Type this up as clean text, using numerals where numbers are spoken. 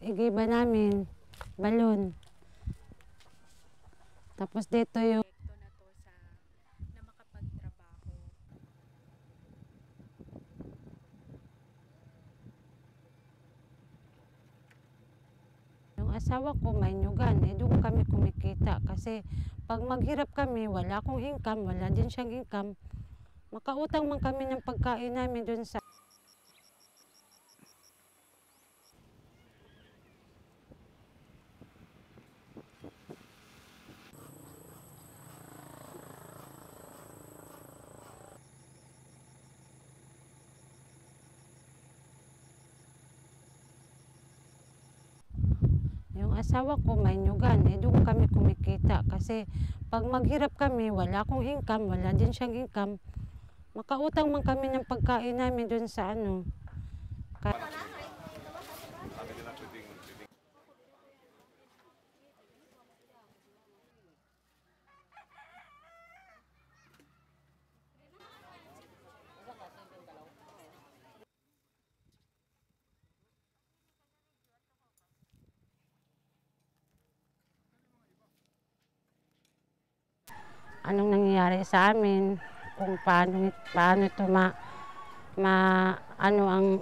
Igiba namin, balon. Tapos dito yung na to na makapagtrabaho. yung asawa ko may nyugan, doon kami kumikita. Kasi pag maghirap kami, wala akong income, wala din siyang income. Makautang man kami ng pagkain namin doon sa yung asawa ko may nyugan, doon kami kumikita. Kasi pag maghirap kami, wala akong income, wala din siyang income. Makautang man kami ng pagkain namin doon sa ano. Anong nangyayari sa amin, kung paano ito ano ang